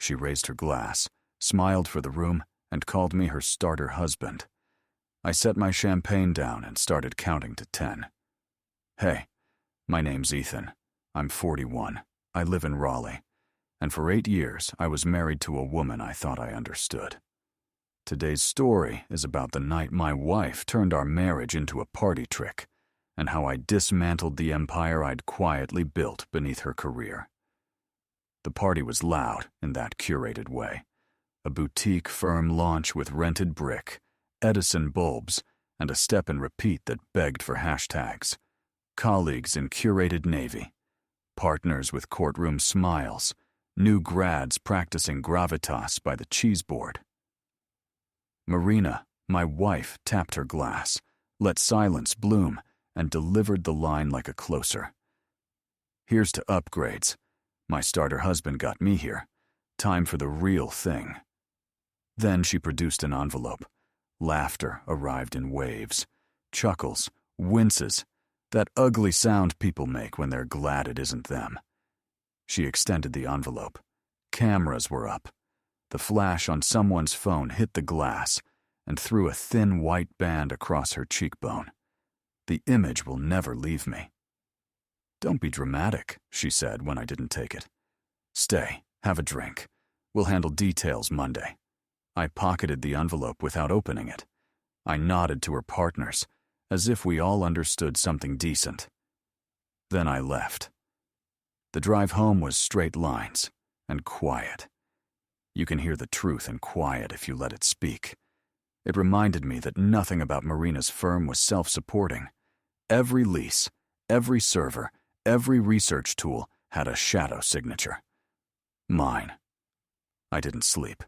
She raised her glass, smiled for the room, and called me her starter husband. I set my champagne down and started counting to 10. Hey, my name's Ethan. I'm 41. I live in Raleigh. And for 8 years, I was married to a woman I thought I understood. Today's story is about the night my wife turned our marriage into a party trick, and how I dismantled the empire I'd quietly built beneath her career. The party was loud in that curated way. A boutique firm launch with rented brick, Edison bulbs, and a step and repeat that begged for hashtags. Colleagues in curated navy, partners with courtroom smiles, new grads practicing gravitas by the cheese board. Marina, my wife, tapped her glass, let silence bloom, and delivered the line like a closer. Here's to upgrades. My starter husband got me here. Time for the real thing. Then she produced an envelope. Laughter arrived in waves. Chuckles, winces, that ugly sound people make when they're glad it isn't them. She extended the envelope. Cameras were up. The flash on someone's phone hit the glass and threw a thin white band across her cheekbone. The image will never leave me. "Don't be dramatic," she said when I didn't take it. "Stay, have a drink. We'll handle details Monday." I pocketed the envelope without opening it. I nodded to her partners, as if we all understood something decent. Then I left. The drive home was straight lines and quiet. You can hear the truth in quiet if you let it speak. It reminded me that nothing about Marina's firm was self-supporting. Every lease, every server, every research tool had a shadow signature. Mine. I didn't sleep.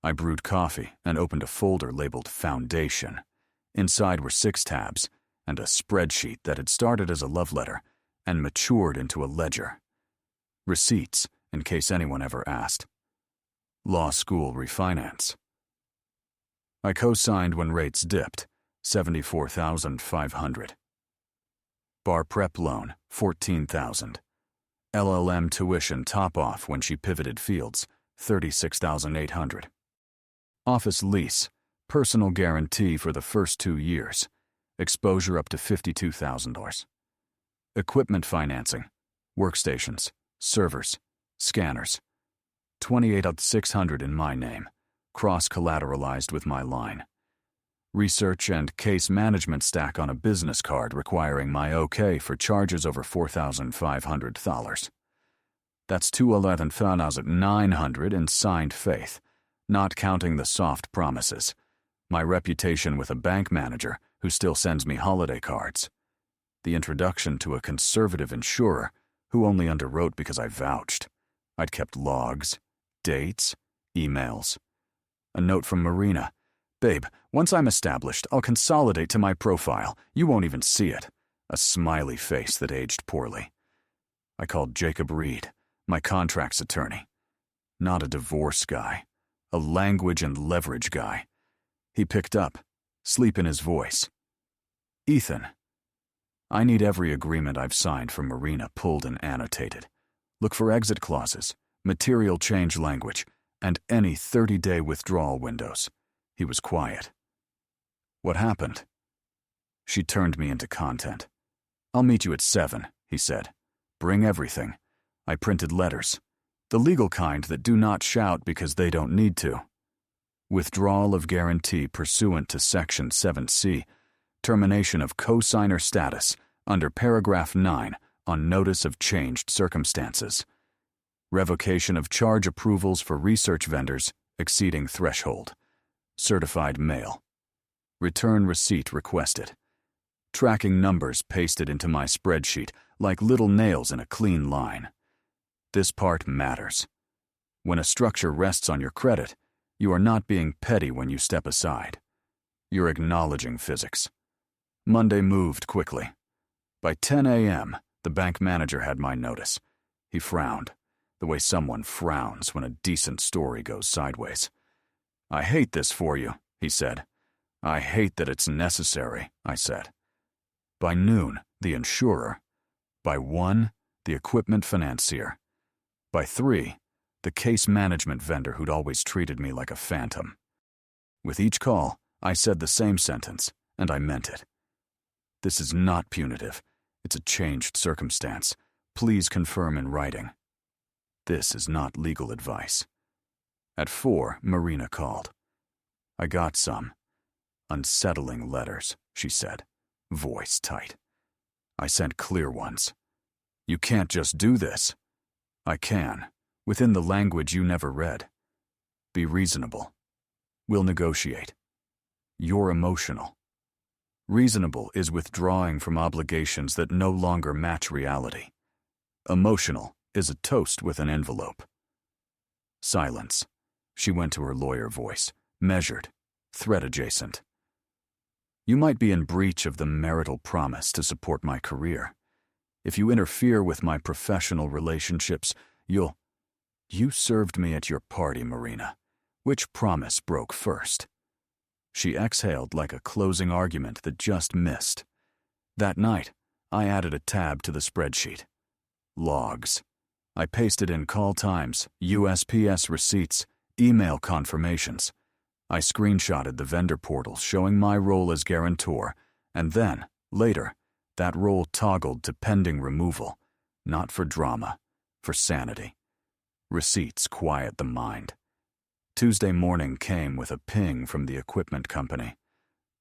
I brewed coffee and opened a folder labeled Foundation. Inside were 6 tabs and a spreadsheet that had started as a love letter and matured into a ledger. Receipts, in case anyone ever asked. Law school refinance. I co-signed when rates dipped, $74,500. Bar prep loan, $14,000. LLM tuition top-off when she pivoted fields, $36,800. Office lease, personal guarantee for the first 2 years, exposure up to $52,000. Equipment financing, workstations, servers, scanners, $28,600 in my name, cross-collateralized with my line. Research and case management stack on a business card requiring my OK for charges over $4,500. That's $211,900 in signed faith, not counting the soft promises. My reputation with a bank manager who still sends me holiday cards. The introduction to a conservative insurer who only underwrote because I vouched. I'd kept logs, dates, emails. A note from Marina. "Babe, once I'm established, I'll consolidate to my profile. You won't even see it." A smiley face that aged poorly. I called Jacob Reed, my contracts attorney. Not a divorce guy. A language and leverage guy. He picked up, sleep in his voice. "Ethan, I need every agreement I've signed from Marina pulled and annotated. Look for exit clauses, material change language, and any 30-day withdrawal windows." He was quiet. "What happened?" She turned me into content. "I'll meet you at 7, he said. "Bring everything." I printed letters. The legal kind that do not shout because they don't need to. Withdrawal of guarantee pursuant to Section 7C, termination of co-signer status under Paragraph 9 on notice of changed circumstances. Revocation of charge approvals for research vendors exceeding threshold. Certified mail. Return receipt requested. Tracking numbers pasted into my spreadsheet like little nails in a clean line. This part matters. When a structure rests on your credit, you are not being petty when you step aside. You're acknowledging physics. Monday moved quickly. By 10 a.m., the bank manager had my notice. He frowned, the way someone frowns when a decent story goes sideways. "I hate this for you," he said. "I hate that it's necessary," I said. By noon, the insurer. By 1, the equipment financier. By 3, the case management vendor who'd always treated me like a phantom. With each call, I said the same sentence, and I meant it. This is not punitive. It's a changed circumstance. Please confirm in writing. This is not legal advice. At 4, Marina called. I got some. Unsettling letters, she said, voice tight. I sent clear ones. You can't just do this. I can, within the language you never read. Be reasonable. We'll negotiate. You're emotional. Reasonable is withdrawing from obligations that no longer match reality. Emotional is a toast with an envelope. Silence. She went to her lawyer voice, measured, threat adjacent. You might be in breach of the marital promise to support my career. If you interfere with my professional relationships, You served me at your party, Marina. Which promise broke first? She exhaled like a closing argument that just missed. That night, I added a tab to the spreadsheet. Logs. I pasted in call times, USPS receipts, email confirmations. I screenshotted the vendor portal showing my role as guarantor, and then, later, that role toggled to pending removal, not for drama, for sanity. Receipts quiet the mind. Tuesday morning came with a ping from the equipment company.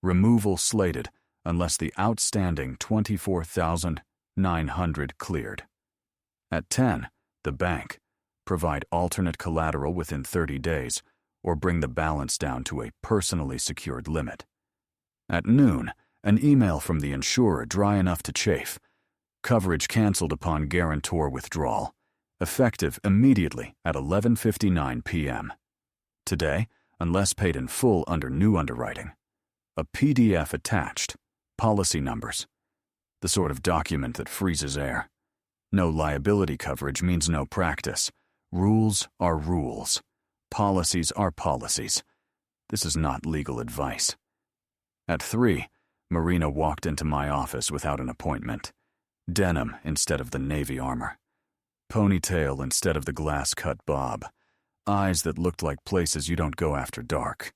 Removal slated unless the outstanding $24,900 cleared. At 10, the bank, provide alternate collateral within 30 days or bring the balance down to a personally secured limit. At noon, an email from the insurer dry enough to chafe. Coverage canceled upon guarantor withdrawal, effective immediately at 11:59 p.m. Today, unless paid in full under new underwriting. A PDF attached, policy numbers, the sort of document that freezes air. No liability coverage means no practice. Rules are rules. Policies are policies. This is not legal advice. At 3, Marina walked into my office without an appointment. Denim instead of the navy armor. Ponytail instead of the glass-cut bob. Eyes that looked like places you don't go after dark.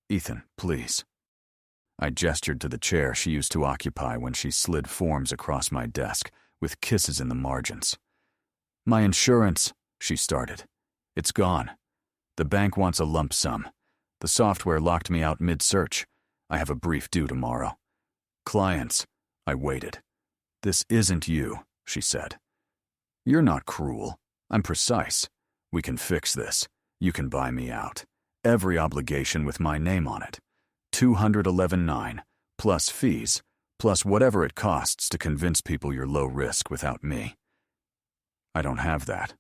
Ethan, please. I gestured to the chair she used to occupy when she slid forms across my desk, with kisses in the margins. My insurance, she started. It's gone. The bank wants a lump sum. The software locked me out mid-search. I have a brief due tomorrow. Clients, I waited. This isn't you, she said. You're not cruel. I'm precise. We can fix this. You can buy me out. Every obligation with my name on it. $211,900, plus fees, plus whatever it costs to convince people you're low risk without me. I don't have that.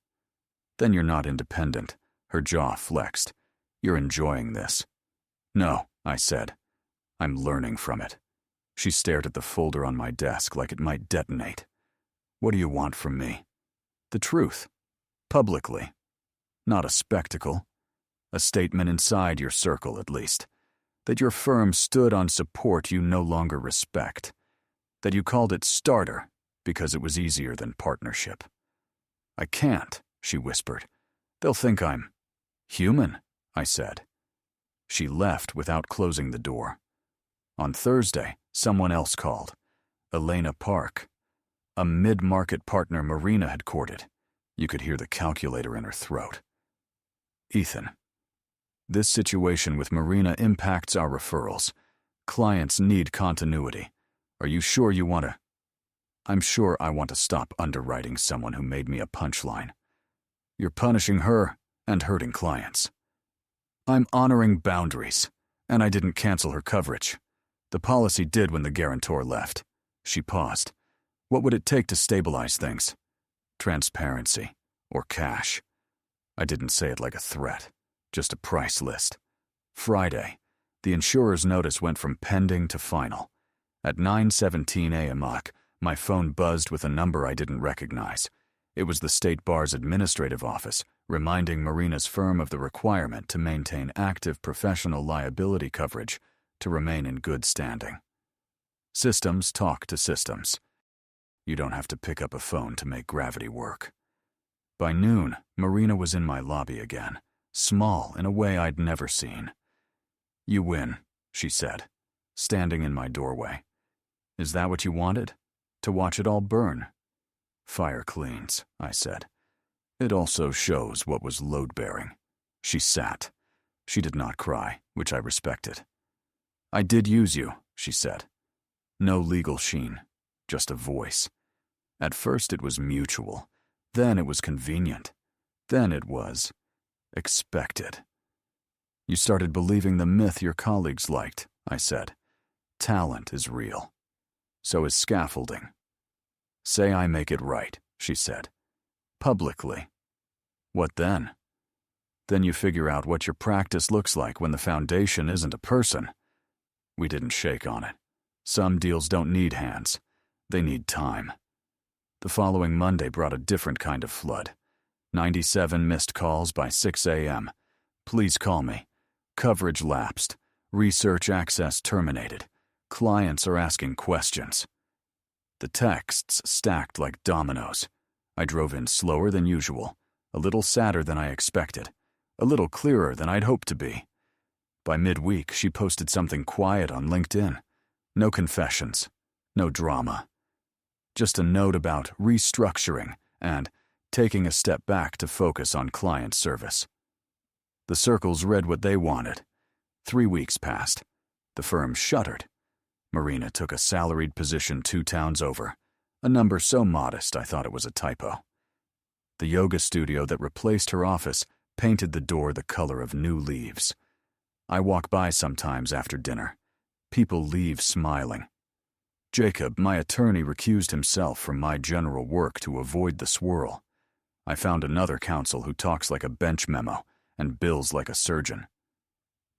Then you're not independent. Her jaw flexed. You're enjoying this. No, I said. I'm learning from it. She stared at the folder on my desk like it might detonate. What do you want from me? The truth. Publicly. Not a spectacle. A statement inside your circle, at least. That your firm stood on support you no longer respect. That you called it starter because it was easier than partnership. I can't, she whispered. They'll think I'm human, I said. She left without closing the door. On Thursday, someone else called. Elena Park. A mid-market partner Marina had courted. You could hear the calculator in her throat. Ethan. This situation with Marina impacts our referrals. Clients need continuity. Are you sure you want to? I'm sure I want to stop underwriting someone who made me a punchline. You're punishing her and hurting clients. I'm honoring boundaries, and I didn't cancel her coverage. The policy did when the guarantor left. She paused. What would it take to stabilize things? Transparency or cash. I didn't say it like a threat, just a price list. Friday, the insurer's notice went from pending to final. At 9:17 a.m. my phone buzzed with a number I didn't recognize. It was the State Bar's administrative office, reminding Marina's firm of the requirement to maintain active professional liability coverage to remain in good standing. Systems talk to systems. You don't have to pick up a phone to make gravity work. By noon, Marina was in my lobby again, small in a way I'd never seen. "You win," she said, standing in my doorway. "Is that what you wanted? To watch it all burn?" "Fire cleans," I said. "It also shows what was load-bearing." She sat. She did not cry, which I respected. "I did use you," she said. No legal sheen, just a voice. At first it was mutual. Then it was convenient. Then it was expected. "You started believing the myth your colleagues liked," I said. "Talent is real. So is scaffolding." "Say I make it right," she said. "Publicly." "What then?" "Then you figure out what your practice looks like when the foundation isn't a person." We didn't shake on it. Some deals don't need hands. They need time. The following Monday brought a different kind of flood. 97 missed calls by 6 a.m. "Please call me." Coverage lapsed. Research access terminated. Clients are asking questions. The texts stacked like dominoes. I drove in slower than usual, a little sadder than I expected, a little clearer than I'd hoped to be. By midweek, she posted something quiet on LinkedIn. No confessions, no drama. Just a note about restructuring and taking a step back to focus on client service. The circles read what they wanted. 3 weeks passed. The firm shuttered. Marina took a salaried position 2 towns over, a number so modest I thought it was a typo. The yoga studio that replaced her office painted the door the color of new leaves. I walk by sometimes after dinner. People leave smiling. Jacob, my attorney, recused himself from my general work to avoid the swirl. I found another counsel who talks like a bench memo and bills like a surgeon.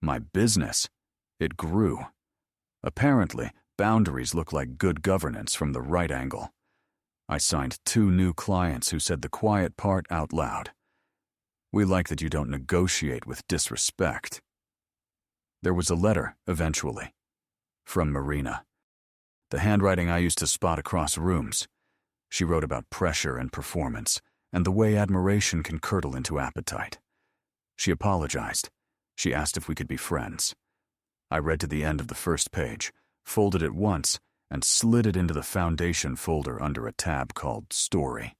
My business, it grew. Apparently, boundaries look like good governance from the right angle. I signed 2 new clients who said the quiet part out loud. "We like that you don't negotiate with disrespect." There was a letter, eventually. From Marina. The handwriting I used to spot across rooms. She wrote about pressure and performance, and the way admiration can curdle into appetite. She apologized. She asked if we could be friends. I read to the end of the first page, folded it once, and slid it into the foundation folder under a tab called Story.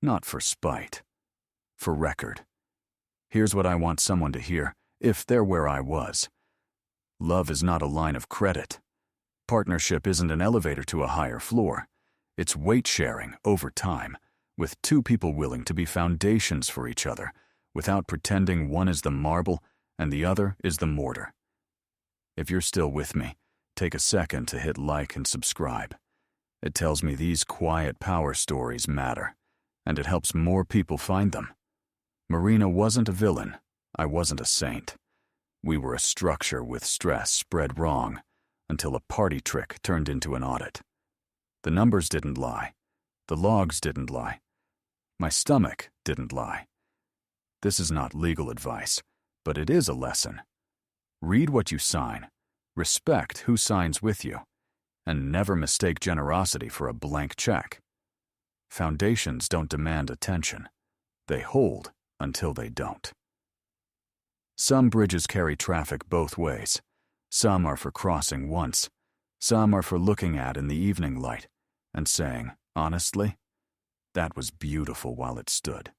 Not for spite. For record. Here's what I want someone to hear, if they're where I was. Love is not a line of credit. Partnership isn't an elevator to a higher floor. It's weight sharing over time, with 2 people willing to be foundations for each other, without pretending one is the marble and the other is the mortar. If you're still with me, take a second to hit like and subscribe. It tells me these quiet power stories matter, and it helps more people find them. Marina wasn't a villain. I wasn't a saint. We were a structure with stress spread wrong, until a party trick turned into an audit. The numbers didn't lie. The logs didn't lie. My stomach didn't lie. This is not legal advice, but it is a lesson. Read what you sign, respect who signs with you, and never mistake generosity for a blank check. Foundations don't demand attention. They hold until they don't. Some bridges carry traffic both ways. Some are for crossing once. Some are for looking at in the evening light and saying, honestly, that was beautiful while it stood.